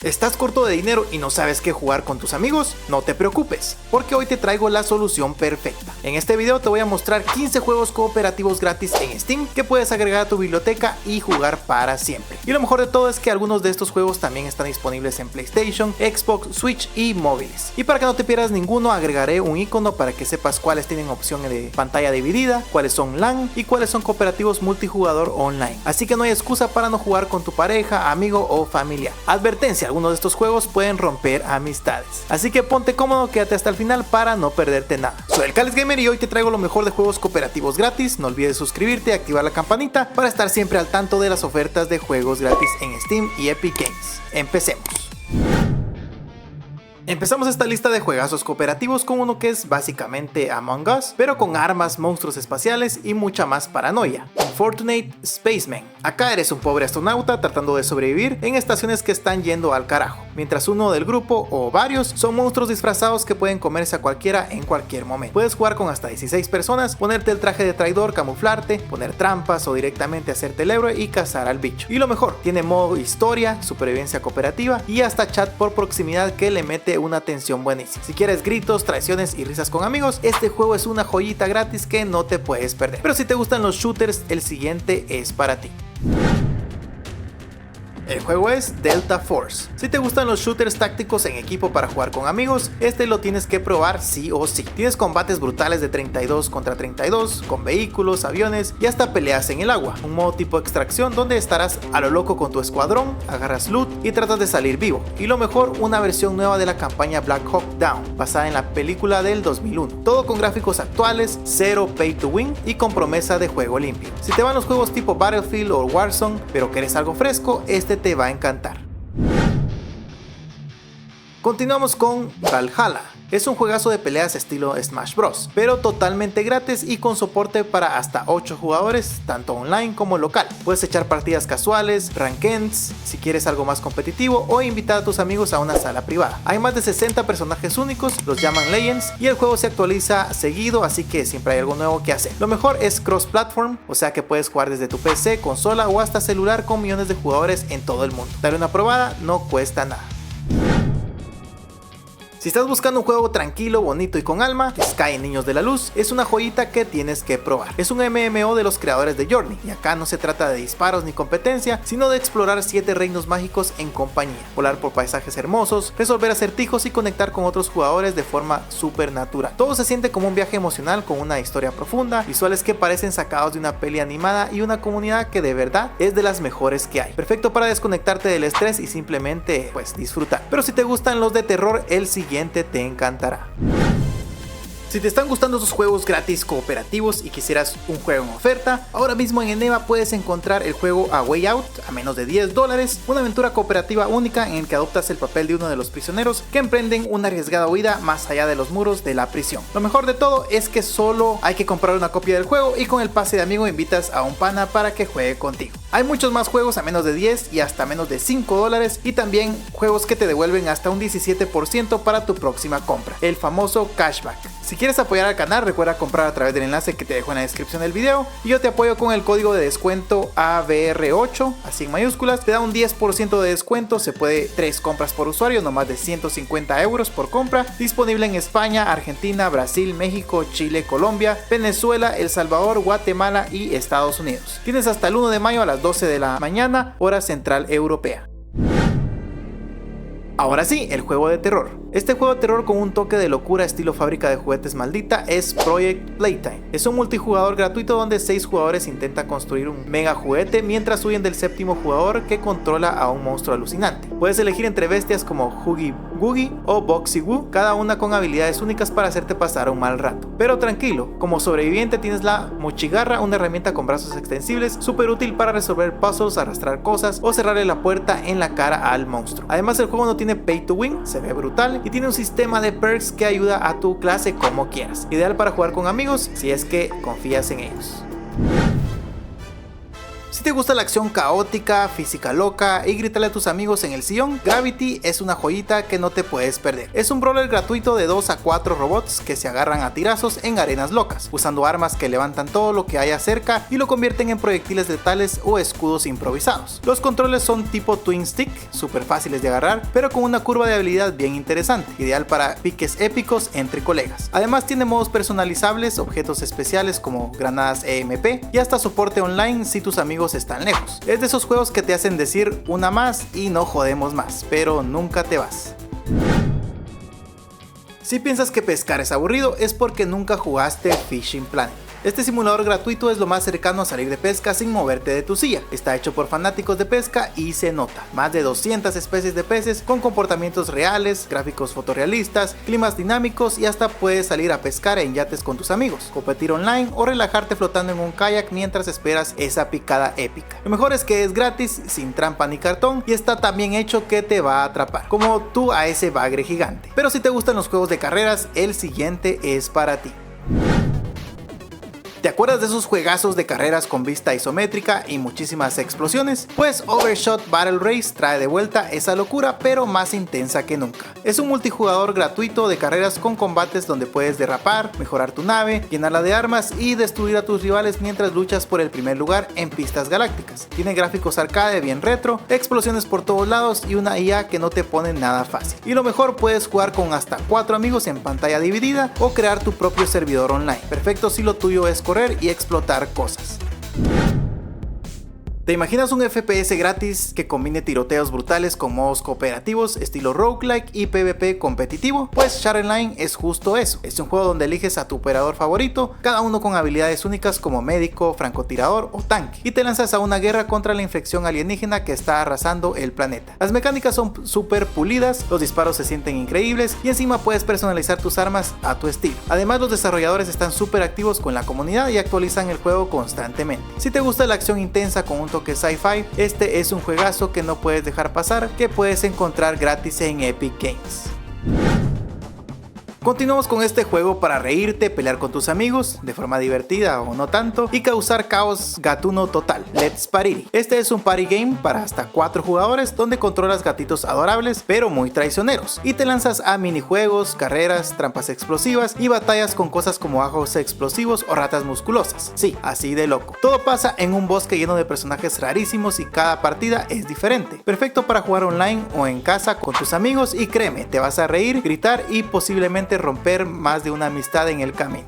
¿Estás corto de dinero y no sabes qué jugar con tus amigos? No te preocupes, porque hoy te traigo la solución perfecta. En este video te voy a mostrar 15 juegos cooperativos gratis en Steam que puedes agregar a tu biblioteca y jugar para siempre. Y lo mejor de todo es que algunos de estos juegos también están disponibles en PlayStation, Xbox, Switch y móviles. Y para que no te pierdas ninguno, agregaré un icono para que sepas cuáles tienen opción de pantalla dividida, cuáles son LAN y cuáles son cooperativos multijugador online. Así que no hay excusa para no jugar con tu pareja, amigo o familiar. Advertencia: algunos de estos juegos pueden romper amistades, así que ponte cómodo, quédate hasta el final para no perderte nada. Soy el Cales Gamer y hoy te traigo lo mejor de juegos cooperativos gratis. No olvides suscribirte y activar la campanita para estar siempre al tanto de las ofertas de juegos gratis en Steam y Epic Games. Empecemos. Empezamos esta lista de juegazos cooperativos con uno que es básicamente Among Us, pero con armas, monstruos espaciales y mucha más paranoia. Unfortunate Spaceman. Acá eres un pobre astronauta tratando de sobrevivir en estaciones que están yendo al carajo, mientras uno del grupo o varios son monstruos disfrazados que pueden comerse a cualquiera en cualquier momento. Puedes jugar con hasta 16 personas, ponerte el traje de traidor, camuflarte, poner trampas o directamente hacerte el héroe y cazar al bicho. Y lo mejor, tiene modo historia, supervivencia cooperativa y hasta chat por proximidad que le mete una tensión buenísima. Si quieres gritos, traiciones y risas con amigos, este juego es una joyita gratis que no te puedes perder. Pero si te gustan los shooters, el siguiente es para ti. El juego es Delta Force. Si te gustan los shooters tácticos en equipo para jugar con amigos, este lo tienes que probar sí o sí. Tienes combates brutales de 32 contra 32, con vehículos, aviones y hasta peleas en el agua. Un modo tipo extracción donde estarás a lo loco con tu escuadrón, agarras loot y tratas de salir vivo. Y lo mejor, una versión nueva de la campaña Black Hawk Down, basada en la película del 2001. Todo con gráficos actuales, cero pay to win y con promesa de juego limpio. Si te van los juegos tipo Battlefield o Warzone, pero querés algo fresco, este te va a encantar. Continuamos con Valhalla. Es un juegazo de peleas estilo Smash Bros, pero totalmente gratis y con soporte para hasta 8 jugadores, tanto online como local. Puedes echar partidas casuales, rankeds, si quieres algo más competitivo, o invitar a tus amigos a una sala privada. Hay más de 60 personajes únicos, los llaman Legends, y el juego se actualiza seguido, así que siempre hay algo nuevo que hacer. Lo mejor es cross-platform, o sea que puedes jugar desde tu PC, consola o hasta celular con millones de jugadores en todo el mundo. Dale una probada, no cuesta nada. Si estás buscando un juego tranquilo, bonito y con alma, Sky Niños de la Luz es una joyita que tienes que probar. Es un MMO de los creadores de Journey, y acá no se trata de disparos ni competencia, sino de explorar 7 reinos mágicos en compañía, volar por paisajes hermosos, resolver acertijos y conectar con otros jugadores de forma súper natural. Todo se siente como un viaje emocional con una historia profunda, visuales que parecen sacados de una peli animada y una comunidad que de verdad es de las mejores que hay. Perfecto para desconectarte del estrés y simplemente pues disfrutar. Pero si te gustan los de terror, el siguiente te encantará. Si te están gustando estos juegos gratis cooperativos y quisieras un juego en oferta, ahora mismo en Eneba puedes encontrar el juego A Way Out a menos de $10, una aventura cooperativa única en el que adoptas el papel de uno de los prisioneros que emprenden una arriesgada huida más allá de los muros de la prisión. Lo mejor de todo es que solo hay que comprar una copia del juego y con el pase de amigo invitas a un pana para que juegue contigo. Hay muchos más juegos a menos de 10 y hasta menos de $5 y también juegos que te devuelven hasta un 17% para tu próxima compra, el famoso cashback. Si quieres apoyar al canal, recuerda comprar a través del enlace que te dejo en la descripción del video y yo te apoyo con el código de descuento ABR8, así en mayúsculas, te da un 10% de descuento, se puede 3 compras por usuario, no más de 150 euros por compra, disponible en España, Argentina, Brasil, México, Chile, Colombia, Venezuela, El Salvador, Guatemala y Estados Unidos. Tienes hasta el 1 de mayo a las 12 de la mañana, hora central europea. Ahora sí, el juego de terror. Este juego de terror con un toque de locura estilo fábrica de juguetes maldita es Project Playtime. Es un multijugador gratuito donde 6 jugadores intentan construir un mega juguete mientras huyen del 7º jugador que controla a un monstruo alucinante. Puedes elegir entre bestias como Huggy Wuggy o Boxy Woo, cada una con habilidades únicas para hacerte pasar un mal rato. Pero tranquilo, como sobreviviente tienes la mochigarra, una herramienta con brazos extensibles súper útil para resolver puzzles, arrastrar cosas o cerrarle la puerta en la cara al monstruo. Además el juego no tiene pay to win, se ve brutal y tiene un sistema de perks que ayuda a tu clase como quieras. Ideal para jugar con amigos si es que confías en ellos. Si te gusta la acción caótica, física loca y gritarle a tus amigos en el sillón, Gravity es una joyita que no te puedes perder. Es un brawler gratuito de 2 a 4 robots que se agarran a tirazos en arenas locas, usando armas que levantan todo lo que haya cerca y lo convierten en proyectiles letales o escudos improvisados. Los controles son tipo Twin Stick, súper fáciles de agarrar, pero con una curva de habilidad bien interesante, ideal para piques épicos entre colegas. Además tiene modos personalizables, objetos especiales como granadas EMP y hasta soporte online si tus amigos están lejos. Es de esos juegos que te hacen decir una más y no jodemos más, pero nunca te vas. Si piensas que pescar es aburrido es porque nunca jugaste Fishing Planet. Este simulador gratuito es lo más cercano a salir de pesca sin moverte de tu silla. Está hecho por fanáticos de pesca y se nota. Más de 200 especies de peces con comportamientos reales, gráficos fotorrealistas, climas dinámicos y hasta puedes salir a pescar en yates con tus amigos, competir online o relajarte flotando en un kayak mientras esperas esa picada épica. Lo mejor es que es gratis, sin trampa ni cartón y está tan bien hecho que te va a atrapar, como tú a ese bagre gigante. Pero si te gustan los juegos de carreras, el siguiente es para ti. ¿Te acuerdas de esos juegazos de carreras con vista isométrica y muchísimas explosiones? Pues Overshot Battle Race trae de vuelta esa locura, pero más intensa que nunca. Es un multijugador gratuito de carreras con combates donde puedes derrapar, mejorar tu nave, llenarla de armas y destruir a tus rivales mientras luchas por el primer lugar en pistas galácticas. Tiene gráficos arcade bien retro, explosiones por todos lados y una IA que no te pone nada fácil. Y lo mejor, puedes jugar con hasta 4 amigos en pantalla dividida o crear tu propio servidor online. Perfecto si lo tuyo es correr y explotar cosas. ¿Te imaginas un FPS gratis que combine tiroteos brutales con modos cooperativos estilo roguelike y PvP competitivo? Pues Shatterline es justo eso. Es un juego donde eliges a tu operador favorito, cada uno con habilidades únicas como médico, francotirador o tanque, y te lanzas a una guerra contra la infección alienígena que está arrasando el planeta. Las mecánicas son súper pulidas, los disparos se sienten increíbles y encima puedes personalizar tus armas a tu estilo. Además, los desarrolladores están súper activos con la comunidad y actualizan el juego constantemente. Si te gusta la acción intensa con un toque sci-fi, este es un juegazo que no puedes dejar pasar, que puedes encontrar gratis en Epic Games. Continuamos con este juego para reírte, pelear con tus amigos de forma divertida o no tanto y causar caos gatuno total. Let's Party. Este es un party game para hasta 4 jugadores donde controlas gatitos adorables pero muy traicioneros y te lanzas a minijuegos, carreras, trampas explosivas y batallas con cosas como ajos explosivos o ratas musculosas. Sí, así de loco. Todo pasa en un bosque lleno de personajes rarísimos y cada partida es diferente. Perfecto para jugar online o en casa con tus amigos y créeme, te vas a reír, gritar y posiblemente romper más de una amistad en el camino.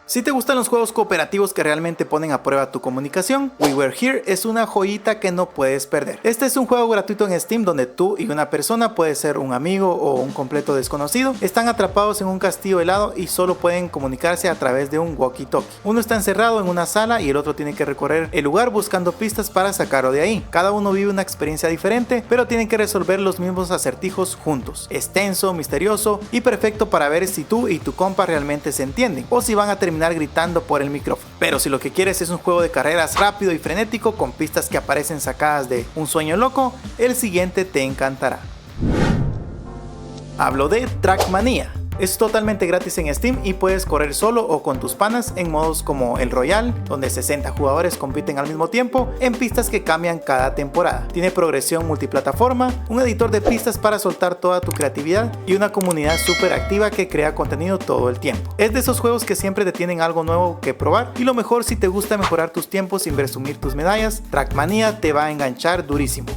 Si te gustan los juegos cooperativos que realmente ponen a prueba tu comunicación, We Were Here es una joyita que no puedes perder. Este es un juego gratuito en Steam donde tú y una persona, puede ser un amigo o un completo desconocido, están atrapados en un castillo helado y solo pueden comunicarse a través de un walkie-talkie. Uno está encerrado en una sala y el otro tiene que recorrer el lugar buscando pistas para sacarlo de ahí. Cada uno vive una experiencia diferente, pero tienen que resolver los mismos acertijos juntos. Es tenso, misterioso y perfecto para ver si tú y tu compa realmente se entienden o si van a terminar gritando por el micrófono. Pero si lo que quieres es un juego de carreras rápido y frenético con pistas que aparecen sacadas de Un Sueño Loco, el siguiente te encantará. Hablo de Trackmania. Es totalmente gratis en Steam y puedes correr solo o con tus panas en modos como el Royal, donde 60 jugadores compiten al mismo tiempo en pistas que cambian cada temporada. Tiene progresión multiplataforma, un editor de pistas para soltar toda tu creatividad y una comunidad súper activa que crea contenido todo el tiempo. Es de esos juegos que siempre te tienen algo nuevo que probar y lo mejor, si te gusta mejorar tus tiempos sin presumir tus medallas, Trackmania te va a enganchar durísimo.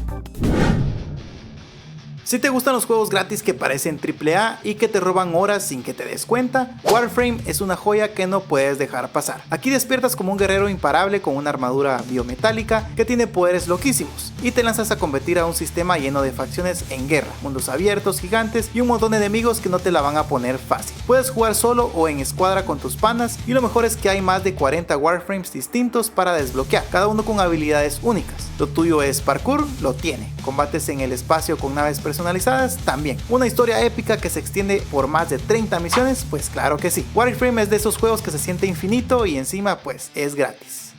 Si te gustan los juegos gratis que parecen AAA y que te roban horas sin que te des cuenta, Warframe es una joya que no puedes dejar pasar. Aquí despiertas como un guerrero imparable con una armadura biometálica que tiene poderes loquísimos y te lanzas a competir a un sistema lleno de facciones en guerra, mundos abiertos, gigantes y un montón de enemigos que no te la van a poner fácil. Puedes jugar solo o en escuadra con tus panas y lo mejor es que hay más de 40 Warframes distintos para desbloquear, cada uno con habilidades únicas. Lo tuyo es parkour, lo tiene. Combates en el espacio con naves personalizadas, también. Una historia épica que se extiende por más de 30 misiones, pues claro que sí. Warframe es de esos juegos que se siente infinito y encima pues es gratis.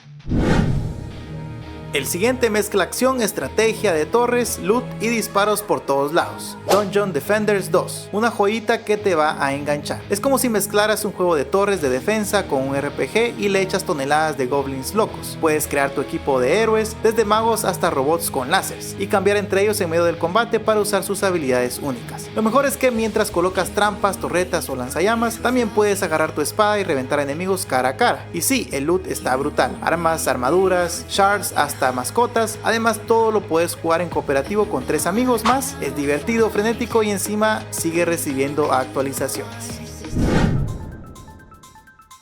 El siguiente mezcla acción, estrategia de torres, loot y disparos por todos lados. Dungeon Defenders 2, una joyita que te va a enganchar. Es como si mezclaras un juego de torres de defensa con un RPG y le echas toneladas de goblins locos. Puedes crear tu equipo de héroes, desde magos hasta robots con láseres, y cambiar entre ellos en medio del combate para usar sus habilidades únicas. Lo mejor es que mientras colocas trampas, torretas o lanzallamas, también puedes agarrar tu espada y reventar enemigos cara a cara. Y sí, el loot está brutal. Armas, armaduras, shards, hasta mascotas. Además, todo lo puedes jugar en cooperativo con 3 amigos más. Es divertido, frenético y encima sigue recibiendo actualizaciones.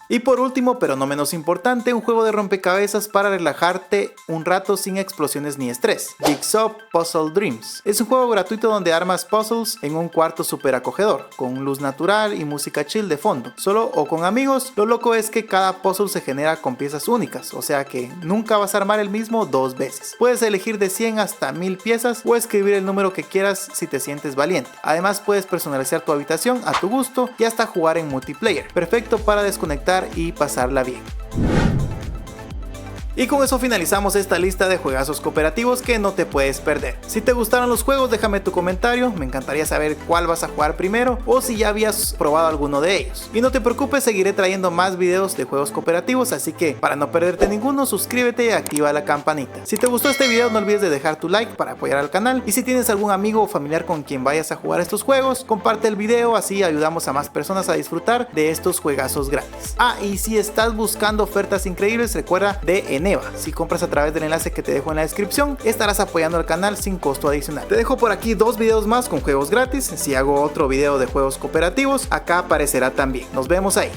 Y por último, pero no menos importante, un juego de rompecabezas para relajarte un rato sin explosiones ni estrés. Jigsaw Puzzle Dreams. Es un juego gratuito donde armas puzzles en un cuarto súper acogedor, con luz natural y música chill de fondo. Solo o con amigos. Lo loco es que cada puzzle se genera con piezas únicas, o sea que nunca vas a armar el mismo 2 veces. Puedes elegir de 100 hasta 1000 piezas o escribir el número que quieras si te sientes valiente. Además puedes personalizar tu habitación a tu gusto y hasta jugar en multiplayer. Perfecto para desconectar y pasarla bien. Y con eso finalizamos esta lista de juegazos cooperativos que no te puedes perder. Si te gustaron los juegos, déjame tu comentario, me encantaría saber cuál vas a jugar primero o si ya habías probado alguno de ellos. Y no te preocupes, seguiré trayendo más videos de juegos cooperativos, así que para no perderte ninguno, suscríbete y activa la campanita. Si te gustó este video, no olvides de dejar tu like para apoyar al canal, y si tienes algún amigo o familiar con quien vayas a jugar estos juegos, comparte el video, así ayudamos a más personas a disfrutar de estos juegazos gratis. Y si estás buscando ofertas increíbles, recuerda de Eneva. Si compras a través del enlace que te dejo en la descripción, estarás apoyando al canal sin costo adicional. Te dejo por aquí 2 videos más con juegos gratis. Si hago otro video de juegos cooperativos, acá aparecerá también. Nos vemos ahí.